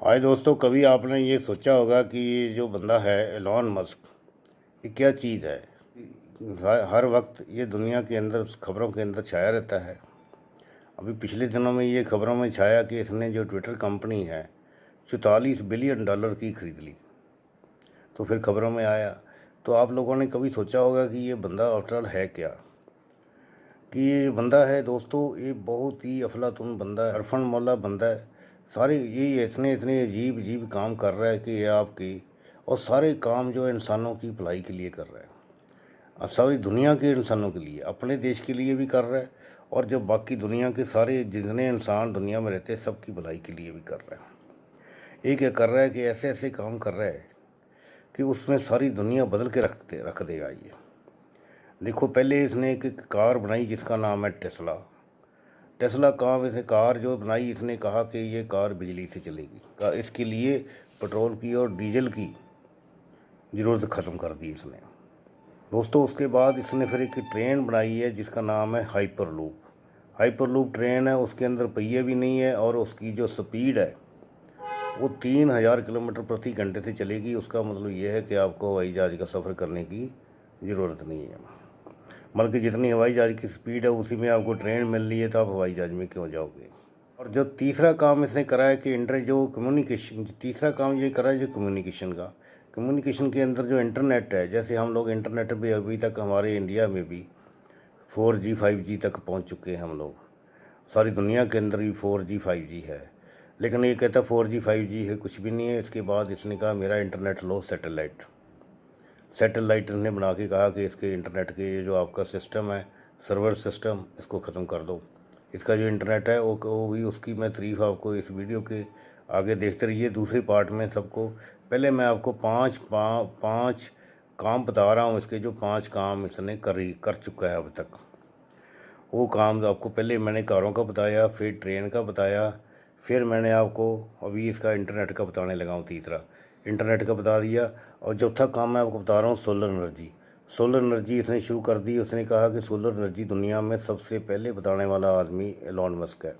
हाय दोस्तों, कभी आपने ये सोचा होगा कि ये जो बंदा है एलॉन मस्क, ये क्या चीज़ है। हर वक्त ये दुनिया के अंदर खबरों के अंदर छाया रहता है। अभी पिछले दिनों में ये खबरों में छाया कि इसने जो ट्विटर कंपनी है 44 बिलियन डॉलर की खरीद ली। तो फिर खबरों में आया। तो आप लोगों ने कभी सोचा होगा कि ये बंदा आफ्टर ऑल है क्या। कि ये बंदा है दोस्तों, ये बहुत ही अफलातुन बंदा है, अरफन मौला बंदा है। सारे ये इतने इतने अजीब अजीब काम कर रहा है कि ये आपकी, और सारे काम जो है इंसानों की भलाई के लिए कर रहा है, और सारी दुनिया के इंसानों के लिए, अपने देश के लिए भी कर रहा है, और जो बाकी दुनिया के सारे जितने इंसान दुनिया में रहते हैं सबकी भलाई के लिए भी कर रहा है। ये क्या कर रहा है कि ऐसे ऐसे काम कर रहा है कि उसमें सारी दुनिया बदल के रख देगा ये। देखो, पहले इसने एक कार बनाई जिसका नाम है टेस्ला। टेस्ला काम, इसे कार जो बनाई इसने कहा कि ये कार बिजली से चलेगी, इसके लिए पेट्रोल की और डीजल की ज़रूरत ख़त्म कर दी इसने। दोस्तों, उसके बाद इसने फिर एक ट्रेन बनाई है जिसका नाम है हाइपरलूप। हाइपरलूप ट्रेन है, उसके अंदर पहिए भी नहीं है, और उसकी जो स्पीड है वो 3000 किलोमीटर प्रति घंटे से चलेगी। उसका मतलब ये है कि आपको हवाई जहाज़ का सफ़र करने की ज़रूरत नहीं है। बल्कि जितनी हवाई जहाज़ की स्पीड है उसी में आपको ट्रेन मिल रही है, तो आप हवाई जहाज़ में क्यों जाओगे। और जो तीसरा काम इसने करा है कि तीसरा काम ये करा है जो कम्युनिकेशन का। कम्युनिकेशन के अंदर जो इंटरनेट है, जैसे हम लोग इंटरनेट पे अभी तक हमारे इंडिया में भी 4G 5G तक पहुंच चुके हैं हम लोग। सारी दुनिया के अंदर भी 4G 5G है। लेकिन ये कहता 4G 5G है, कुछ भी नहीं है। इसके बाद इसने कहा मेरा इंटरनेट लो सैटेलाइट ने बना के कहा कि इसके इंटरनेट के जो आपका सिस्टम है, सर्वर सिस्टम, इसको ख़त्म कर दो। इसका जो इंटरनेट है वो भी, उसकी मैं तारीफ़ आपको इस वीडियो के आगे देखते रहिए। दूसरे पार्ट में सबको, पहले मैं आपको पाँच काम बता रहा हूँ इसके, जो 5 काम इसने कर चुका है अब तक। वो काम आपको पहले मैंने कारों का बताया, फिर ट्रेन का बताया, फिर मैंने आपको अभी इसका इंटरनेट का बताने लगा हूँ। तीसरा इंटरनेट का बता दिया, और चौथा काम मैं आपको बता रहा हूँ सोलर एनर्जी। सोलर एनर्जी इसने शुरू कर दी। उसने कहा कि सोलर एनर्जी दुनिया में सबसे पहले बताने वाला आदमी एलॉन मस्क है।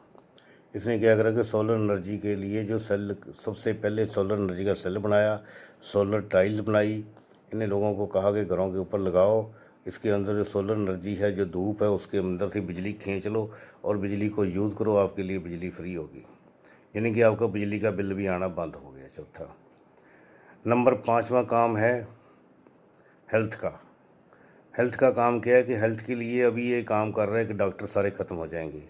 इसने क्या करा कि सोलर एनर्जी के लिए जो सेल, सबसे पहले सोलर एनर्जी का सेल बनाया, सोलर टाइल्स बनाई। इन्हें लोगों को कहा कि घरों के ऊपर लगाओ, इसके अंदर जो सोलर एनर्जी है, जो धूप है, उसके अंदर से बिजली खींच लो और बिजली को यूज़ करो, आपके लिए बिजली फ्री होगी। यानी कि आपका बिजली का बिल भी आना बंद हो गया। चौथा नंबर, पाँचवा काम है हेल्थ का। हेल्थ का काम क्या है कि हेल्थ के लिए अभी ये काम कर रहा है कि डॉक्टर सारे ख़त्म हो जाएंगे।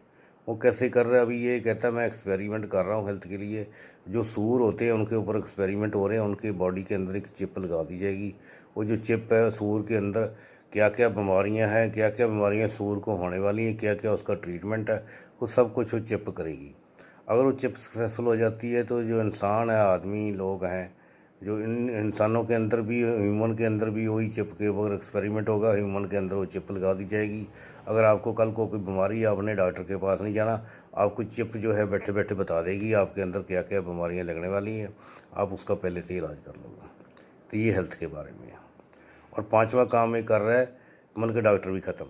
वो कैसे कर रहा है, अभी ये कहता है मैं एक्सपेरिमेंट कर रहा हूँ हेल्थ के लिए। जो सूअर होते हैं उनके ऊपर एक्सपेरिमेंट हो रहे हैं, उनके बॉडी के अंदर एक चिप लगा दी जाएगी। वो जो चिप है, सूअर के अंदर क्या क्या बीमारियाँ हैं, क्या क्या बीमारियाँ सूअर को होने वाली हैं, क्या क्या उसका ट्रीटमेंट है, वो सब कुछ वो चिप करेगी। अगर वो चिप सक्सेसफुल हो जाती है तो जो इंसान है, आदमी लोग हैं, जो इन इंसानों के अंदर भी, ह्यूमन के अंदर भी वही चिप के ऊपर एक्सपेरिमेंट होगा। ह्यूमन के अंदर वो चिप लगा दी जाएगी। अगर आपको कल को कोई बीमारी है, आपने डॉक्टर के पास नहीं जाना, आपको चिप जो है बैठे बैठे बता देगी आपके अंदर क्या क्या बीमारियां लगने वाली हैं, आप उसका पहले से इलाज कर लोगे। तो ये हेल्थ के बारे में है। और पांचवा काम ये कर रहा है, मतलब कि डॉक्टर भी ख़त्म।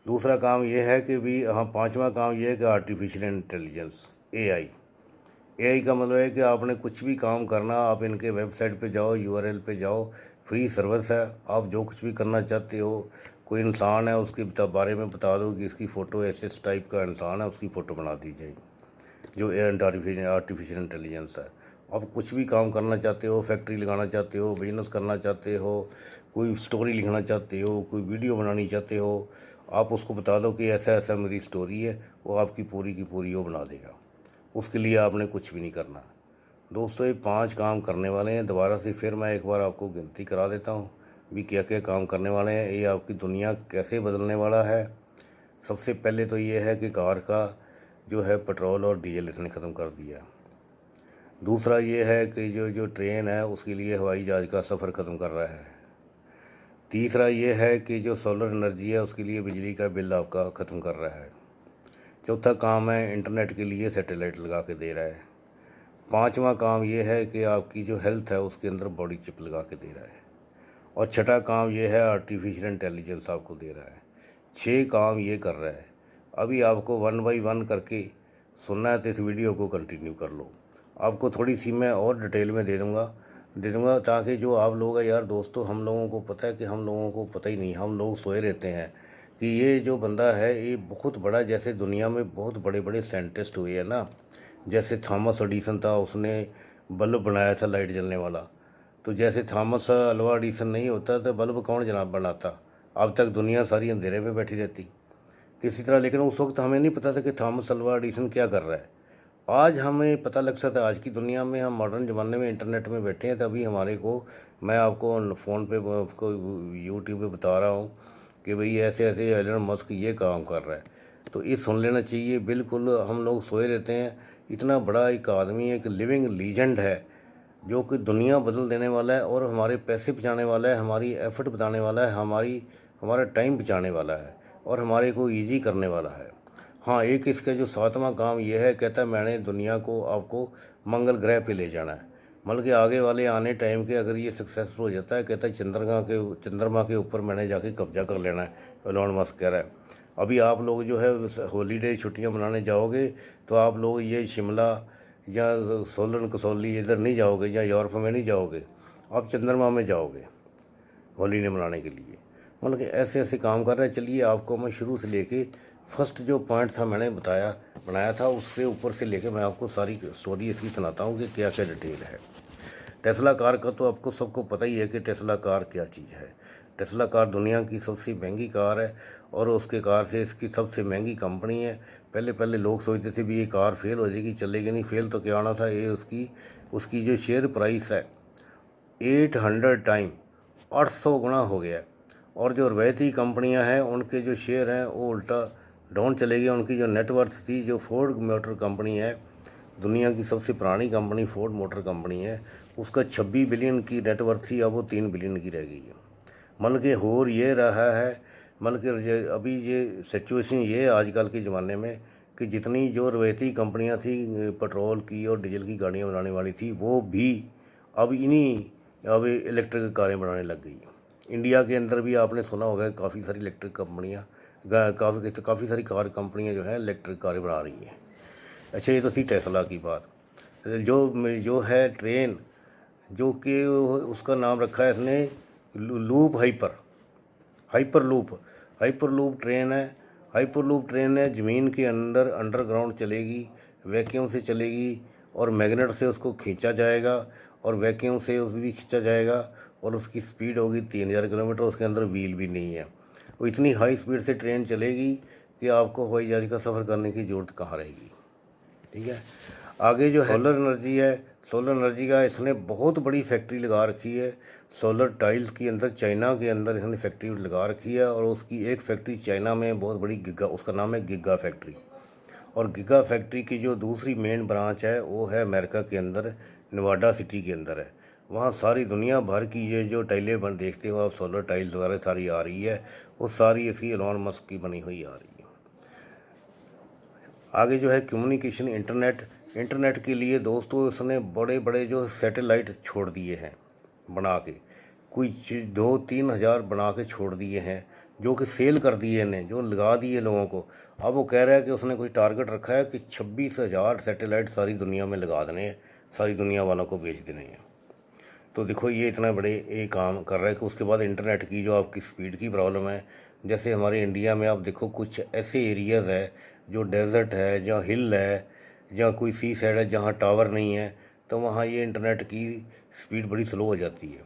दूसरा काम ये है कि भी, हाँ, पांचवा काम ये है कि आर्टिफिशियल इंटेलिजेंस, एआई का मतलब है कि आपने कुछ भी काम करना, आप इनके वेबसाइट पे जाओ, यूआरएल पे जाओ, फ्री सर्विस है। आप जो कुछ भी करना चाहते हो, कोई इंसान है उसके बारे में बता दो कि इसकी फ़ोटो ऐसे इस टाइप का इंसान है, उसकी फ़ोटो बना दी जाएगी, जो आर्टिफिशियल इंटेलिजेंस है। आप कुछ भी काम करना चाहते हो, फैक्ट्री लगाना चाहते हो, बिजनेस करना चाहते हो, कोई स्टोरी लिखना चाहते हो, कोई वीडियो बनानी चाहते हो, आप उसको बता दो कि ऐसा ऐसा मेरी स्टोरी है, वो आपकी पूरी की पूरी वो बना देगा। उसके लिए आपने कुछ भी नहीं करना। दोस्तों, ये 5 काम करने वाले हैं। दोबारा से फिर मैं एक बार आपको गिनती करा देता हूँ भी क्या क्या काम करने वाले हैं, ये आपकी दुनिया कैसे बदलने वाला है। सबसे पहले तो ये है कि कार का जो है पेट्रोल और डीजल इसने ख़त्म कर दिया। दूसरा ये है कि जो जो ट्रेन है उसके लिए हवाई जहाज़ का सफ़र ख़त्म कर रहा है। तीसरा ये है कि जो सोलर एनर्जी है उसके लिए बिजली का बिल आपका ख़त्म कर रहा है। चौथा काम है इंटरनेट के लिए सैटेलाइट लगा के दे रहा है। पांचवा काम ये है कि आपकी जो हेल्थ है उसके अंदर बॉडी चिप लगा के दे रहा है। और छठा काम ये है आर्टिफिशियल इंटेलिजेंस आपको दे रहा है। 6 काम ये कर रहा है। अभी आपको 1 बाय 1 करके सुनना है तो इस वीडियो को कंटिन्यू कर लो। आपको थोड़ी सी मैं और डिटेल में दे दूँगा ताकि जो आप लोग हैं यार दोस्तों, हम लोगों को पता है कि हम लोगों को पता ही नहीं, हम लोग सोए रहते हैं कि ये जो बंदा है ये बहुत बड़ा, जैसे दुनिया में बहुत बड़े बड़े साइंटिस्ट हुए हैं ना, जैसे थॉमस एडिसन था, उसने बल्ब बनाया था लाइट जलने वाला। तो जैसे थॉमस अल्वा एडिसन नहीं होता तो बल्ब कौन जनाब बनाता, अब तक दुनिया सारी अंधेरे में बैठी रहती। इसी तरह लेकिन उस वक्त हमें नहीं पता था कि थॉमस अल्वा एडिसन क्या कर रहा है। आज हमें पता लग सकता है, आज की दुनिया में हम मॉडर्न ज़माने में इंटरनेट में बैठे हैं, तभी हमारे को, मैं आपको फ़ोन पे आपको यूट्यूब पे बता रहा हूँ कि भाई ऐसे ऐसे एलन मस्क ये काम कर रहा है। तो ये सुन लेना चाहिए। बिल्कुल हम लोग सोए रहते हैं। इतना बड़ा एक आदमी है, एक लिविंग लीजेंड है जो कि दुनिया बदल देने वाला है और हमारे पैसे बचाने वाला है, हमारी एफर्ट बचाने वाला है, हमारा टाइम बचाने वाला है और हमारे को ईजी करने वाला है। हाँ, एक इसका जो सातवां काम यह है, कहता है मैंने दुनिया को आपको मंगल ग्रह पे ले जाना है। मतलब कि आगे वाले आने टाइम के अगर ये सक्सेसफुल हो जाता है, कहता है चंद्रमा के ऊपर मैंने जाके कब्जा कर लेना है, एलोन मस्क कह रहा है। अभी आप लोग जो है हॉलीडे छुट्टियां मनाने जाओगे तो आप लोग ये शिमला या सोलन कसौली इधर नहीं जाओगे या यूरोप में नहीं जाओगे, आप चंद्रमा में जाओगे हॉलीडे मनाने के लिए। मतलब कि ऐसे ऐसे काम कर रहे हैं। चलिए आपको मैं शुरू से लेके फर्स्ट जो पॉइंट था मैंने बनाया था, उससे ऊपर से लेके मैं आपको सारी स्टोरी इसकी सुनाता हूँ कि क्या क्या डिटेल है। टेस्ला कार का तो आपको सबको पता ही है कि टेस्ला कार क्या चीज़ है। टेस्ला कार दुनिया की सबसे महंगी कार है और उसके कार से इसकी सबसे महंगी कंपनी है। पहले पहले लोग सोचते थे भी ये कार फेल हो जाएगी, चलेगी नहीं। फेल तो क्या होना था, ये उसकी जो शेयर प्राइस है 800 टाइम 800 गुना हो गया। और जो रवायती कंपनियां हैं उनके जो शेयर हैं वो उल्टा डाउन चले गए। उनकी जो नेटवर्थ थी, जो फोर्ड मोटर कंपनी है, दुनिया की सबसे पुरानी कंपनी फोर्ड मोटर कंपनी है, उसका 26 बिलियन की नेटवर्थ थी, अब वो 3 बिलियन की रह गई है। मतलब कि हो ये रहा है, मतलब कि अभी ये सिचुएशन ये है आजकल के ज़माने में कि जितनी जो रवायती कंपनियां थी पेट्रोल की और डीजल की गाड़ियां बनाने वाली थी, वो भी अब इलेक्ट्रिक कारें बनाने लग गई। इंडिया के अंदर भी आपने सुना होगा काफ़ी सारी इलेक्ट्रिक कंपनियां, काफ़ी सारी कार कंपनियां जो है इलेक्ट्रिक कारें बना रही हैं। अच्छा, ये तो थी टेस्ला की बात। जो है ट्रेन, जो कि उसका नाम रखा है इसने लूप हाइपर लूप ट्रेन है। हाइपर लूप ट्रेन है, ज़मीन के अंदर अंडरग्राउंड चलेगी, वैक्यूम से चलेगी और मैग्नेट से उसको खींचा जाएगा और वैक्यूम से उस भी खींचा जाएगा और उसकी स्पीड होगी 3000 किलोमीटर। उसके अंदर व्हील भी नहीं है। वो इतनी हाई स्पीड से ट्रेन चलेगी कि आपको हवाई जहाज का सफ़र करने की ज़रूरत कहाँ रहेगी। ठीक है। आगे जो सोलर एनर्जी है, सोलर एनर्जी का इसने बहुत बड़ी फैक्ट्री लगा रखी है। सोलर टाइल्स के अंदर, चाइना के अंदर इसने फैक्ट्री लगा रखी है और उसकी एक फैक्ट्री चाइना में बहुत बड़ी गिगा, उसका नाम है गिगा फैक्ट्री। और गिगा फैक्ट्री की जो दूसरी मेन ब्रांच है वो है अमेरिका के अंदर, नवाडा सिटी के अंदर है। वहाँ सारी दुनिया भर की ये जो टाइलें बन देखते हो आप, सोलर टाइल्स वगैरह सारी आ रही है, वो सारी इसकी एलोन मस्क की बनी हुई आ रही है। आगे जो है कम्युनिकेशन, इंटरनेट के लिए दोस्तों इसने बड़े बड़े जो सैटेलाइट छोड़ दिए हैं बना के, कुछ 2-3 हज़ार बना के छोड़ दिए हैं, जो कि सेल कर दिए इन्हें, जो लगा दिए लोगों को। अब वो कह रहा है कि उसने कोई टारगेट रखा है कि 26,000 सैटेलाइट सारी दुनिया में लगा देने हैं, सारी दुनिया वालों को बेच देने हैं। तो देखो ये इतना बड़े ये काम कर रहा है कि उसके बाद इंटरनेट की जो आपकी स्पीड की प्रॉब्लम है, जैसे हमारे इंडिया में आप देखो कुछ ऐसे एरियाज़ है जो डेजर्ट है, जहाँ हिल है, जहाँ कोई सी साइड है, जहाँ टावर नहीं है, तो वहाँ ये इंटरनेट की स्पीड बड़ी स्लो हो जाती है।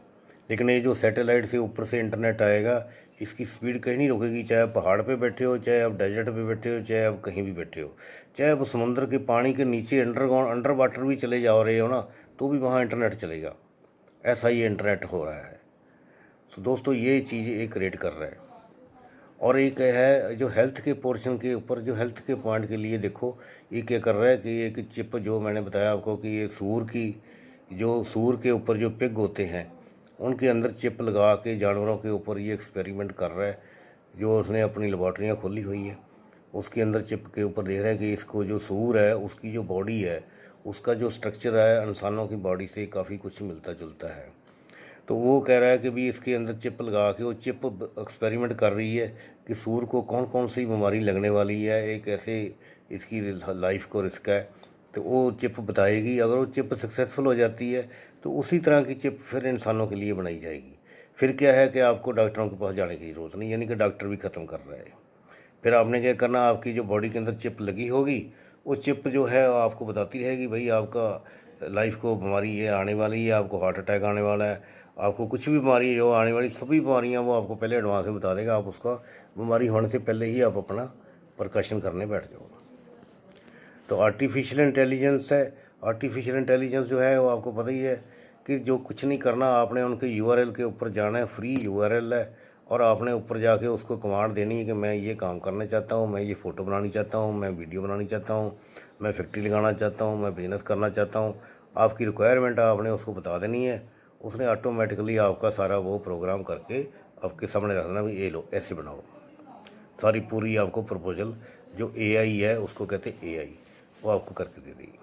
लेकिन ये जो सैटेलाइट से ऊपर से इंटरनेट आएगा, इसकी स्पीड कहीं नहीं रुकेगी, चाहे आप पहाड़ पे बैठे हो, चाहे आप डेजर्ट पे बैठे हो, चाहे आप कहीं भी बैठे हो, चाहे आप समुद्र के पानी के नीचे अंडर वाटर भी चले जा रहे हो ना, तो भी वहाँ इंटरनेट चलेगा। ऐसा ही इंटरनेट हो रहा है। तो दोस्तों ये चीज़ एक क्रिएट कर रहा है। और एक है जो हेल्थ के पोर्शन के ऊपर, जो हेल्थ के पॉइंट के लिए देखो ये क्या कर रहा है कि एक चिप जो मैंने बताया आपको कि ये सूर के ऊपर जो पिग होते हैं उनके अंदर चिप लगा के जानवरों के ऊपर ये एक्सपेरिमेंट कर रहा है। जो उसने अपनी लेबॉर्ट्रियाँ खोली हुई है, उसके अंदर चिप के ऊपर देख रहा है कि इसको जो सूर है उसकी जो बॉडी है, उसका जो स्ट्रक्चर है इंसानों की बॉडी से काफ़ी कुछ मिलता जुलता है। तो वो कह रहा है कि भी इसके अंदर चिप लगा के वो चिप एक्सपेरिमेंट कर रही है कि सूर को कौन कौन सी बीमारी लगने वाली है, एक ऐसे इसकी लाइफ को रिस्क है तो वो चिप बताएगी। अगर वो चिप सक्सेसफुल हो जाती है तो उसी तरह की चिप फिर इंसानों के लिए बनाई जाएगी। फिर क्या है कि आपको डॉक्टरों के पास जाने की ज़रूरत नहीं, यानी कि डॉक्टर भी ख़त्म कर रहा है। फिर आपने क्या करना, आपकी जो बॉडी के अंदर चिप लगी होगी, वो चिप जो है वो आपको बताती रहेगी भाई आपका लाइफ को बीमारी ये आने वाली है, आपको हार्ट अटैक आने वाला है, आपको कुछ भी बीमारी है जो आने वाली, सभी बीमारियां वो आपको पहले एडवांस में बता देगा। आप उसका बीमारी होने से पहले ही आप अपना प्रिकॉशन करने बैठ जाओगे। तो आर्टिफिशियल इंटेलिजेंस है। आर्टिफिशियल इंटेलिजेंस जो है वो आपको पता ही है कि जो कुछ नहीं करना, आपने उनके यूआरएल के ऊपर जाना है, फ्री यूआरएल है, और आपने ऊपर जाके उसको कमांड देनी है कि मैं ये काम करना चाहता हूँ, मैं ये फ़ोटो बनानी चाहता हूँ, मैं वीडियो बनानी चाहता हूँ, मैं फैक्ट्री लगाना चाहता हूँ, मैं बिज़नेस करना चाहता हूँ। आपकी रिक्वायरमेंट आपने उसको बता देनी है, उसने ऑटोमेटिकली आपका सारा वो प्रोग्राम करके आपके सामने रख देना, भाई ये लो ऐसे बनाओ। सारी पूरी आपको प्रपोजल जो एआई है उसको कहते हैं एआई, वो आपको करके दे देगी।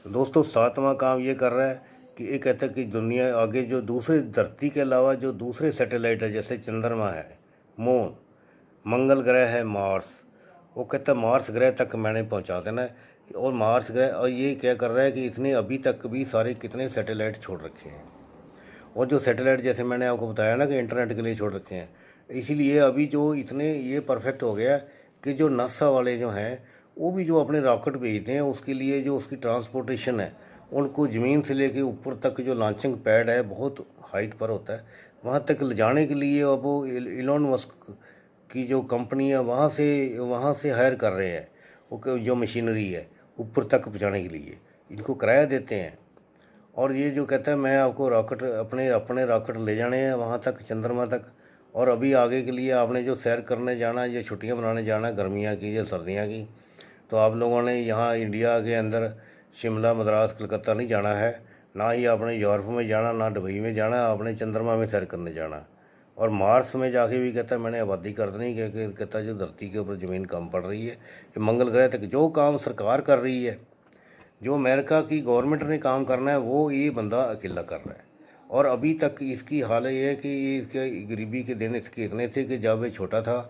तो दोस्तों 7वां काम ये कर रहा है कि ये कहता है कि दुनिया आगे जो दूसरे धरती के अलावा जो दूसरे सैटेलाइट है, जैसे चंद्रमा है, मून, मंगल ग्रह है, मार्स, वो कहता है मार्स ग्रह तक मैंने पहुंचा देना है। और मार्स ग्रह, और ये क्या कर रहा है कि इसने अभी तक भी सारे कितने सैटेलाइट छोड़ रखे हैं। और जो सैटेलाइट जैसे मैंने आपको बताया ना कि इंटरनेट के लिए छोड़ रखे हैं, इसीलिए अभी जो इतने ये परफेक्ट हो गया कि जो नासा वाले जो हैं वो भी जो अपने रॉकेट भेजते हैं, उसके लिए जो उसकी ट्रांसपोर्टेशन है, उनको ज़मीन से लेके ऊपर तक जो लॉन्चिंग पैड है बहुत हाइट पर होता है, वहाँ तक ले जाने के लिए अब वो इलोन मस्क की जो कंपनी है वहाँ से हायर कर रहे हैं वो जो मशीनरी है ऊपर तक पहुँचाने के लिए, इनको किराया देते हैं। और ये जो कहता है मैं आपको रॉकेट अपने अपने रॉकेट ले जाने हैं वहाँ तक, चंद्रमा तक। और अभी आगे के लिए आपने जो सैर करने जाना है, ये छुट्टियाँ मनाने जाना है, गर्मियाँ की या सर्दियाँ की, तो आप लोगों ने यहाँ इंडिया के अंदर शिमला, मद्रास, कलकत्ता नहीं जाना है, ना ही आपने यूरोप में जाना, ना दुबई में जाना, आपने चंद्रमा में सैर करने जाना। और मार्स में जाके भी कहता है मैंने आबादी कर देनी, क्योंकि कहता है जो धरती के ऊपर ज़मीन कम पड़ रही है, ये मंगल ग्रह तक जो काम सरकार कर रही है, जो अमेरिका की गवर्नमेंट ने काम करना है, वो ये बंदा अकेला कर रहा है। और अभी तक इसकी हाल ये है कि इसके गरीबी के दिन इसके इतने थे कि जब ये छोटा था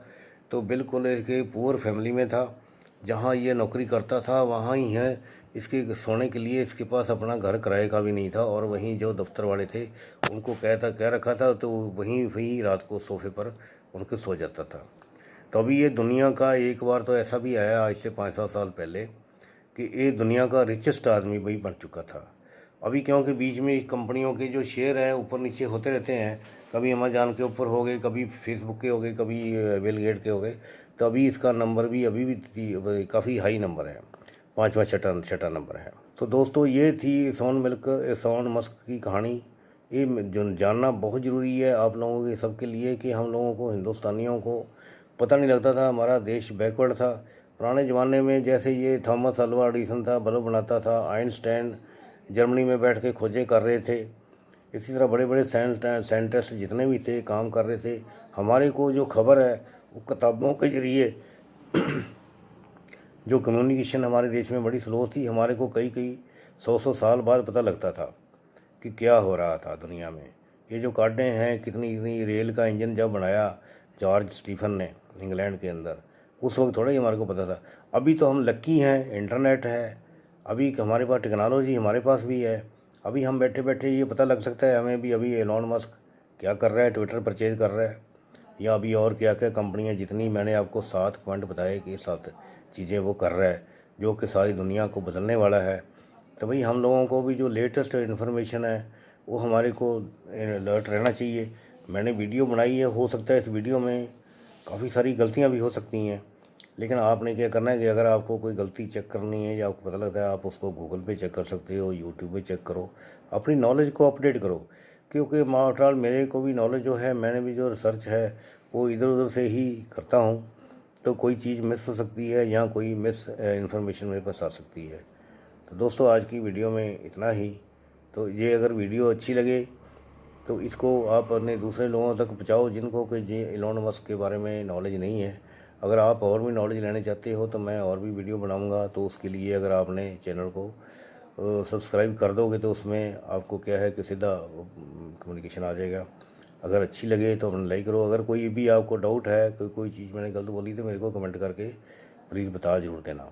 तो बिल्कुल इसके पुअर फैमिली में था, जहाँ ये नौकरी करता था वहाँ ही है, इसके सोने के लिए इसके पास अपना घर किराए का भी नहीं था, और वहीं जो दफ्तर वाले थे उनको कह रखा था, तो वहीं वहीं रात को सोफे पर उनके सो जाता था। तो अभी ये दुनिया का एक बार तो ऐसा भी आया आज से 5-7 साल पहले कि ये दुनिया का रिचेस्ट आदमी भाई बन चुका था। अभी क्योंकि बीच में कंपनियों के जो शेयर हैं ऊपर नीचे होते रहते हैं, कभी अमेज़न के ऊपर हो गए, कभी फेसबुक के हो गए, कभी बिल गेट के हो गए, तो अभी इसका नंबर भी अभी भी काफ़ी हाई नंबर है, 5वां छठा नंबर है। तो दोस्तों ये थी इलॉन मस्क की कहानी। ये जो जानना बहुत ज़रूरी है आप लोगों के सबके लिए कि हम लोगों को, हिंदुस्तानियों को पता नहीं लगता था, हमारा देश बैकवर्ड था। पुराने ज़माने में जैसे ये थॉमस अल्वा एडिसन था, बल्ब बनाता था, आइंस्टाइन जर्मनी में बैठ के खोजें कर रहे थे, इसी तरह बड़े बड़े साइंटिस्ट जितने भी थे काम कर रहे थे। हमारे को जो खबर है वो किताबों के ज़रिए जो कम्युनिकेशन हमारे देश में बड़ी स्लो थी, हमारे को कई कई 100 साल बाद पता लगता था कि क्या हो रहा था दुनिया में। ये जो कार्डें हैं, कितनी कितनी रेल का इंजन जब बनाया जॉर्ज स्टीफन ने इंग्लैंड के अंदर, उस वक्त थोड़ा ही हमारे को पता था। अभी तो हम लक्की हैं, इंटरनेट है, अभी हमारे पास टेक्नोलॉजी हमारे पास भी है, अभी हम बैठे बैठे ये पता लग सकता है हमें भी अभी एलॉन मस्क क्या कर रहा है, ट्विटर परचेज कर रहा है, या अभी और क्या क्या कंपनियां, जितनी मैंने आपको 7 पॉइंट बताए कि 7 चीज़ें वो कर रहा है जो कि सारी दुनिया को बदलने वाला है। तो भाई हम लोगों को भी जो लेटेस्ट इन्फॉर्मेशन है वो हमारे को अलर्ट रहना चाहिए। मैंने वीडियो बनाई है, हो सकता है इस वीडियो में काफ़ी सारी गलतियां भी हो सकती हैं, लेकिन आपने क्या करना है कि अगर आपको कोई गलती चेक करनी है या आपको पता लगता है, आप उसको गूगल पे चेक कर सकते हो, यूट्यूब पे चेक करो, अपनी नॉलेज को अपडेट करो। क्योंकि आफ्टर मेरे को भी नॉलेज जो है, मैंने भी जो रिसर्च है वो इधर उधर से ही करता हूँ, तो कोई चीज़ मिस हो सकती है या कोई मिस इन्फॉर्मेशन मेरे पास आ सकती है। तो दोस्तों आज की वीडियो में इतना ही। तो ये अगर वीडियो अच्छी लगे तो इसको आप अपने दूसरे लोगों तक पहुँचाओ जिनको कि जी एलोन मस्क के बारे में नॉलेज नहीं है। अगर आप और भी नॉलेज लेना चाहते हो तो मैं और भी वीडियो बनाऊंगा, तो उसके लिए अगर आपने चैनल को सब्सक्राइब कर दोगे तो उसमें आपको क्या है कि सीधा कम्युनिकेशन आ जाएगा। अगर अच्छी लगे तो अपने लाइक करो। अगर कोई भी आपको डाउट है, कोई चीज़ मैंने गलत बोली तो मेरे को कमेंट करके प्लीज़ बता ज़रूर देना।